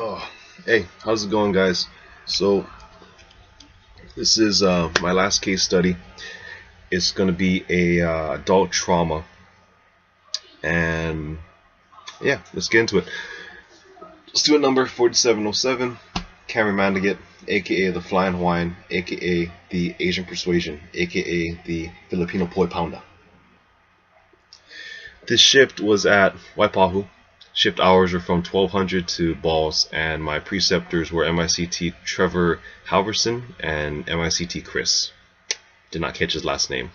Oh, hey, how's it going, guys? So this is my last case study. It's going to be a adult trauma, and yeah, let's get into it. Student number 4707, Cameron Mandigat, aka the Flying Hawaiian, aka the Asian Persuasion, aka the Filipino Poi Pounder. This shift was at Waipahu. Shift hours were from 1200 to balls, and my preceptors were MICT Trevor Halverson and MICT Chris. Did not catch his last name.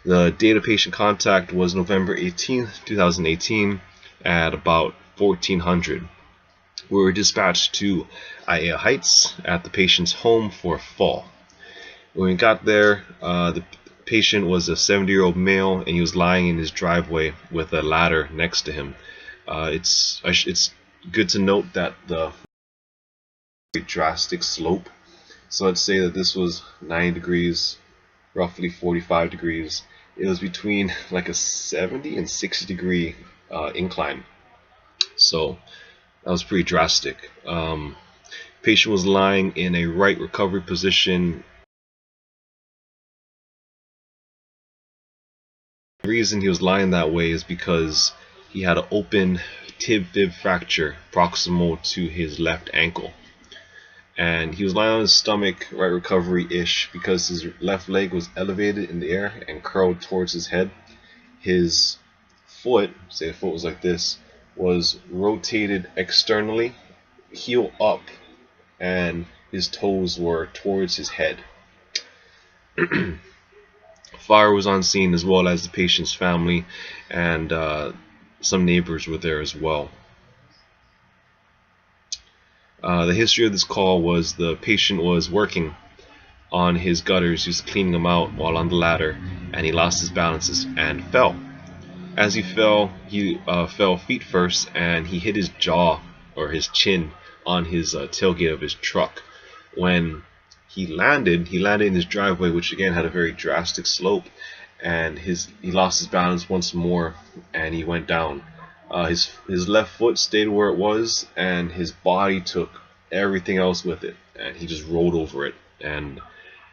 The date of patient contact was November 18th, 2018 at about 1400. We were dispatched to Aiea Heights at the patient's home for a fall. When we got there, the patient was a 70-year-old male, and he was lying in his driveway with a ladder next to him. It's good to note that the drastic slope. So let's say that this was 90 degrees, roughly 45 degrees. It was between like a 70 and 60 degree incline. So that was pretty drastic. Patient was lying in a right recovery position. The reason he was lying that way is because he had an open tib-fib fracture proximal to his left ankle, and he was lying on his stomach, right recovery-ish, because his left leg was elevated in the air and curled towards his head. His foot, say the foot was like this, was rotated externally, heel up, and his toes were towards his head. Fire was on scene, as well as the patient's family, and some neighbors were there as well. The history of this call was the patient was working on his gutters. He was cleaning them out while on the ladder, and he lost his balances and fell. As he fell feet first, and he hit his jaw or his chin on his tailgate of his truck. When he landed in his driveway, which again had a very drastic slope, and he lost his balance once more, and he went down. His left foot stayed where it was, and his body took everything else with it, and he just rolled over it and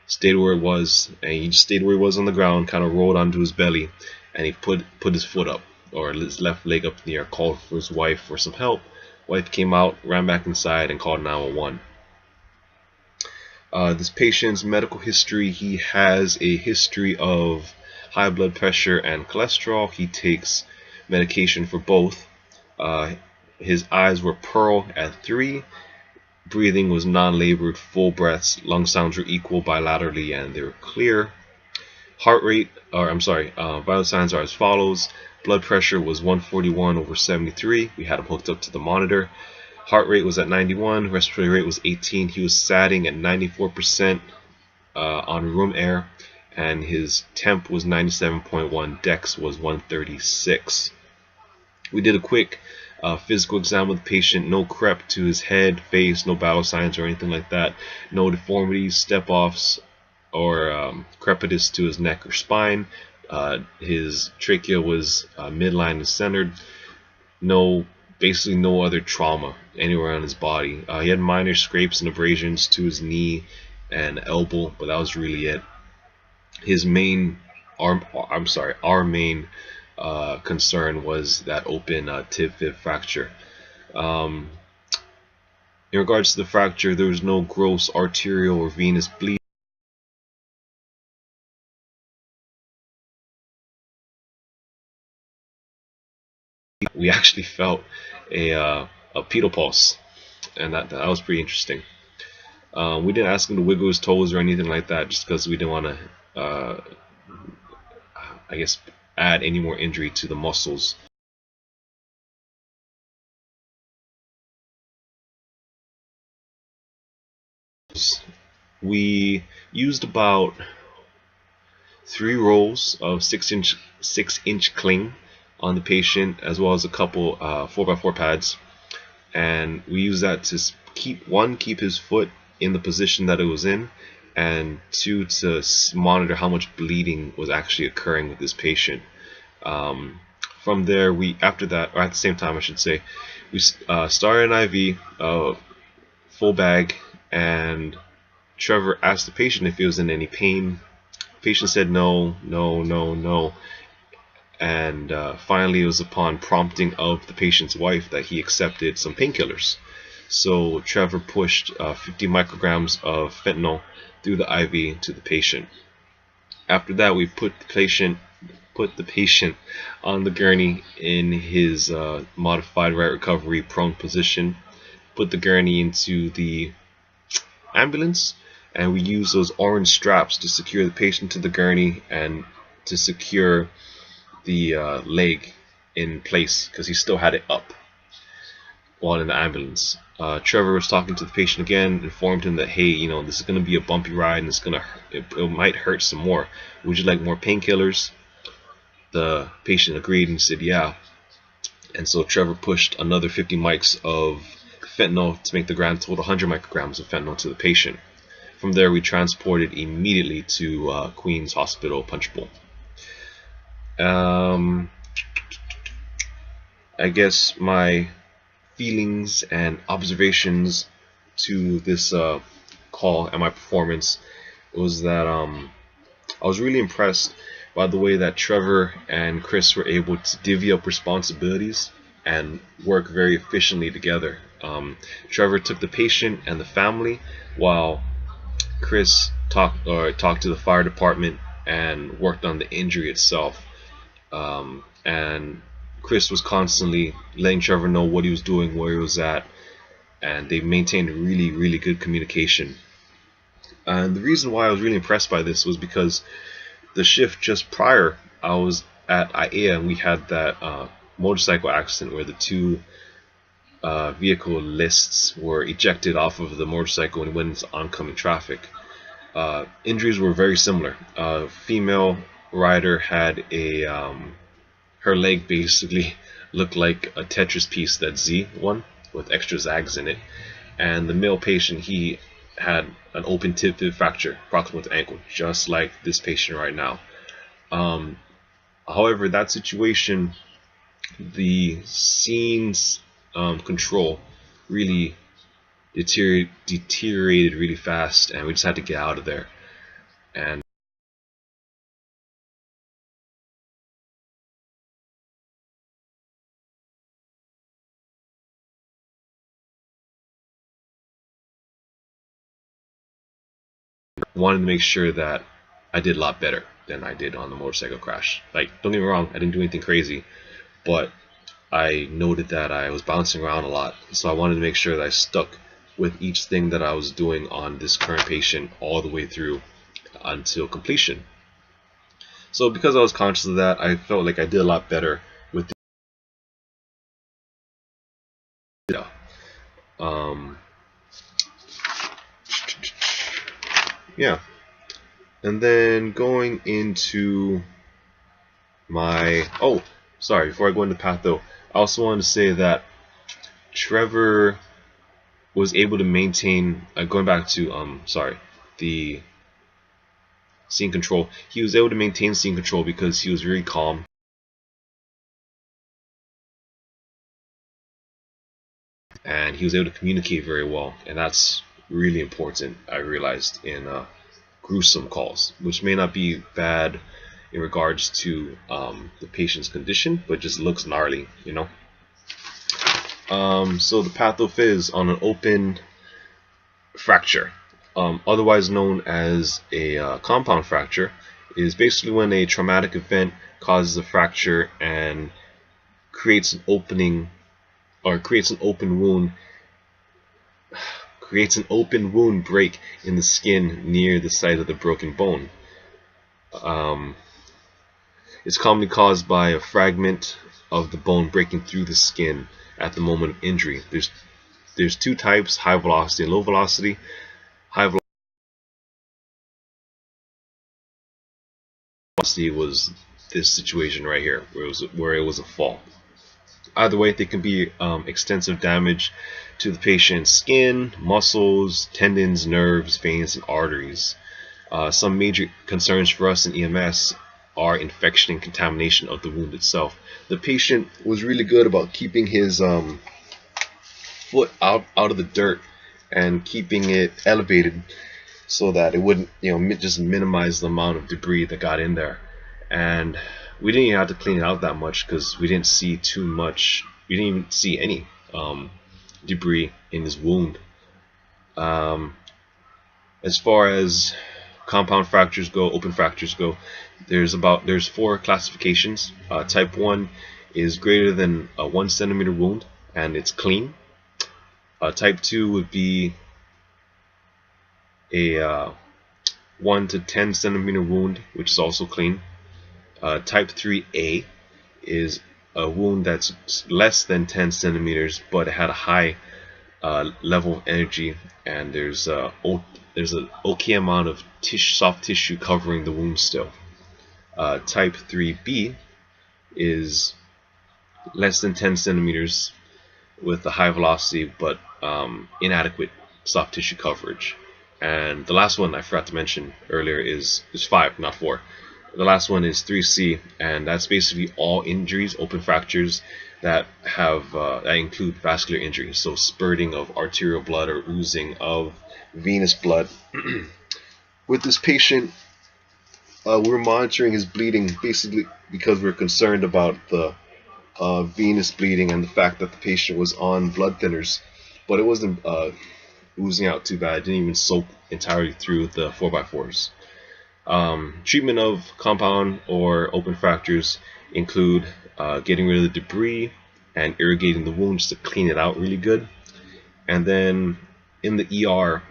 stayed where it was, and he just stayed where he was on the ground, kind of rolled onto his belly, and he put his foot up, or his left leg up in the air, called for his wife for some help. Wife came out, ran back inside, and called 911. This patient's medical history: he has a history of high blood pressure and cholesterol. He takes medication for both. His eyes were pearl at 3. Breathing was non-labored, full breaths. Lung sounds were equal bilaterally, and they were clear. Vital signs are as follows. Blood pressure was 141/73. We had him hooked up to the monitor. Heart rate was at 91. Respiratory rate was 18. He was satting at 94% on room air, and his temp was 97.1. Dex was 136. We did a quick physical exam of the patient. No crep to his head, face, no vital signs or anything like that. No deformities, step-offs, or crepitus to his neck or spine. His trachea was midline and centered. Basically no other trauma anywhere on his body. He had minor scrapes and abrasions to his knee and elbow, but that was really it. His main our main concern was that open tib-fib fracture. In regards to the fracture, there was no gross arterial or venous bleeding. We actually felt a pedal pulse, and that was pretty interesting. We didn't ask him to wiggle his toes or anything like that, just because we didn't want to, add any more injury to the muscles. We used about 3 rolls of 6-inch cling on the patient, as well as a couple 4x4 pads, and we used that to keep his foot in the position that it was in, and 2, to monitor how much bleeding was actually occurring with this patient. From there, after that, or at the same time I should say, we started an IV, full bag, and Trevor asked the patient if he was in any pain. The patient said no, no, no, no. And finally, it was upon prompting of the patient's wife that he accepted some painkillers. So Trevor pushed 50 micrograms of fentanyl through the IV to the patient. After that, we put the patient on the gurney in his modified right recovery prone position, put the gurney into the ambulance, and we used those orange straps to secure the patient to the gurney and to secure the leg in place because he still had it up while in the ambulance. Trevor was talking to the patient again, informed him that, hey, you know, this is going to be a bumpy ride and it might hurt some more. Would you like more painkillers? The patient agreed and said yeah. And so Trevor pushed another 50 mics of fentanyl to make the grand total 100 micrograms of fentanyl to the patient. From there, we transported immediately to Queens Hospital Punchbowl. I guess my feelings and observations to this call and my performance was that I was really impressed by the way that Trevor and Chris were able to divvy up responsibilities and work very efficiently together. Trevor took the patient and the family, while Chris talked to the fire department and worked on the injury itself. And Chris was constantly letting Trevor know what he was doing, where he was at, and they maintained really, really good communication. And the reason why I was really impressed by this was because the shift just prior, I was at IAEA and we had that motorcycle accident where the two vehicle lists were ejected off of the motorcycle and went into oncoming traffic. Injuries were very similar. Female rider had her leg basically looked like a Tetris piece, that Z one with extra zags in it, and the male patient, he had an open tib fib fracture proximal to ankle, just like this patient right now. However, that situation, the scene's control really deteriorated really fast, and we just had to get out of there. And wanted to make sure that I did a lot better than I did on the motorcycle crash. Like, don't get me wrong, I didn't do anything crazy, but I noted that I was bouncing around a lot, so I wanted to make sure that I stuck with each thing that I was doing on this current patient all the way through until completion. So because I was conscious of that, I felt like I did a lot better with the yeah. And then going into my before I go into patho, I also wanted to say that Trevor was able to maintain, going back to the scene control. He was able to maintain scene control because he was very calm. And he was able to communicate very well, and that's really important, I realized, in gruesome calls, which may not be bad in regards to the patient's condition, but just looks gnarly, you know. So the pathophys on an open fracture, otherwise known as a compound fracture, is basically when a traumatic event causes a fracture and creates an opening, or creates an open wound break in the skin near the site of the broken bone. It's commonly caused by a fragment of the bone breaking through the skin at the moment of injury. There's two types, high velocity and low velocity. High velocity was this situation right here, where it was a fall. Either way, there can be extensive damage to the patient's skin, muscles, tendons, nerves, veins, and arteries. Some major concerns for us in EMS are infection and contamination of the wound itself. The patient was really good about keeping his foot out of the dirt and keeping it elevated so that it wouldn't, just minimize the amount of debris that got in there. And we didn't even have to clean it out that much because we didn't see too much. We didn't even see any debris in his wound. As far as compound fractures go, open fractures go, there's 4 classifications. Type 1 is greater than a 1 centimeter wound and it's clean. Type 2 would be a 1 to 10 centimeter wound, which is also clean. Type 3A is a wound that's less than 10 centimeters, but it had a high level of energy, and there's an okay amount of soft tissue covering the wound still. Type 3B is less than 10 centimeters with a high velocity but inadequate soft tissue coverage. And the last one I forgot to mention earlier is 5, not 4. The last one is 3C, and that's basically all injuries, open fractures that have that include vascular injuries, so spurting of arterial blood or oozing of venous blood. With this patient, we're monitoring his bleeding basically because we're concerned about the venous bleeding and the fact that the patient was on blood thinners, but it wasn't oozing out too bad. It didn't even soak entirely through the 4x4s. Treatment of compound or open fractures include getting rid of the debris and irrigating the wounds to clean it out really good. And then in the ER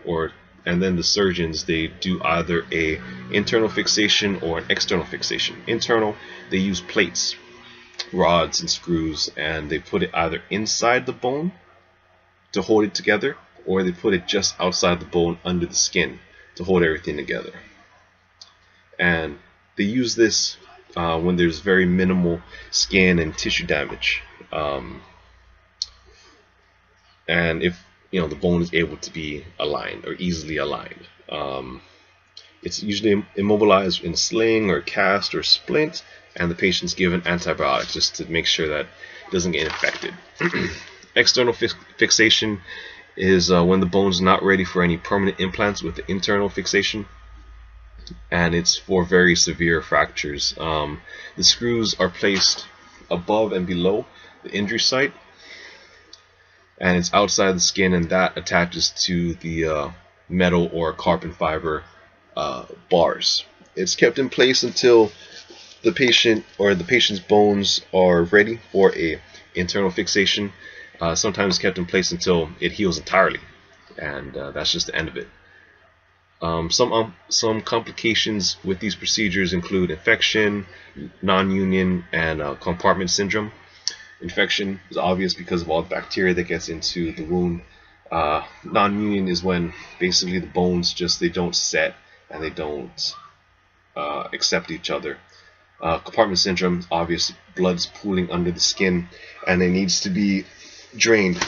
and then the surgeons, they do either a internal fixation or an external fixation. Internal, they use plates, rods and screws, and they put it either inside the bone to hold it together, or they put it just outside the bone under the skin to hold everything together. And they use this when there's very minimal skin and tissue damage, and if the bone is able to be aligned or easily aligned. It's usually immobilized in a sling or cast or splint, and the patient's given antibiotics just to make sure that it doesn't get infected. External fixation is when the bone's not ready for any permanent implants with the internal fixation, and it's for very severe fractures. The screws are placed above and below the injury site, and it's outside the skin, and that attaches to the metal or carbon fiber bars. It's kept in place until the patient or the patient's bones are ready for a internal fixation. Sometimes kept in place until it heals entirely, and that's just the end of it. Some complications with these procedures include infection, non-union, and compartment syndrome. Infection is obvious because of all the bacteria that gets into the wound. Non-union is when basically the bones they don't set and they don't accept each other. Compartment syndrome, obvious, blood's pooling under the skin and it needs to be drained.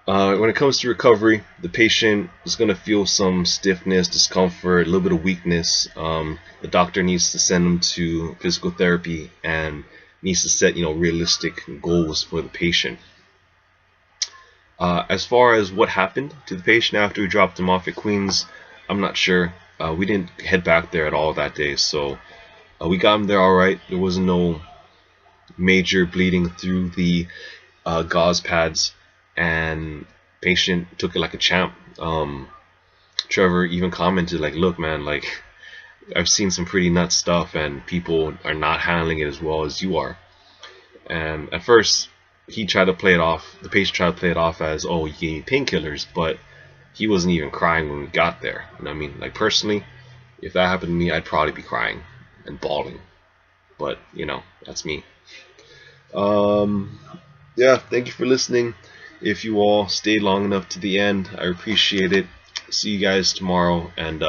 When it comes to recovery, the patient is going to feel some stiffness, discomfort, a little bit of weakness. The doctor needs to send them to physical therapy and needs to set realistic goals for the patient. As far as what happened to the patient after we dropped him off at Queens, I'm not sure. We didn't head back there at all that day, so we got him there all right. There was no major bleeding through the gauze pads, and patient took it like a champ. Trevor even commented like, look man, like I've seen some pretty nuts stuff and people are not handling it as well as you are. And at first he tried to play it off, the patient tried to play it off as, oh, you gave me painkillers, but he wasn't even crying when we got there. You know what I mean? Like personally, if that happened to me, I'd probably be crying and bawling, but that's me. Yeah, thank you for listening. If you all stayed long enough to the end, I appreciate it. See you guys tomorrow, and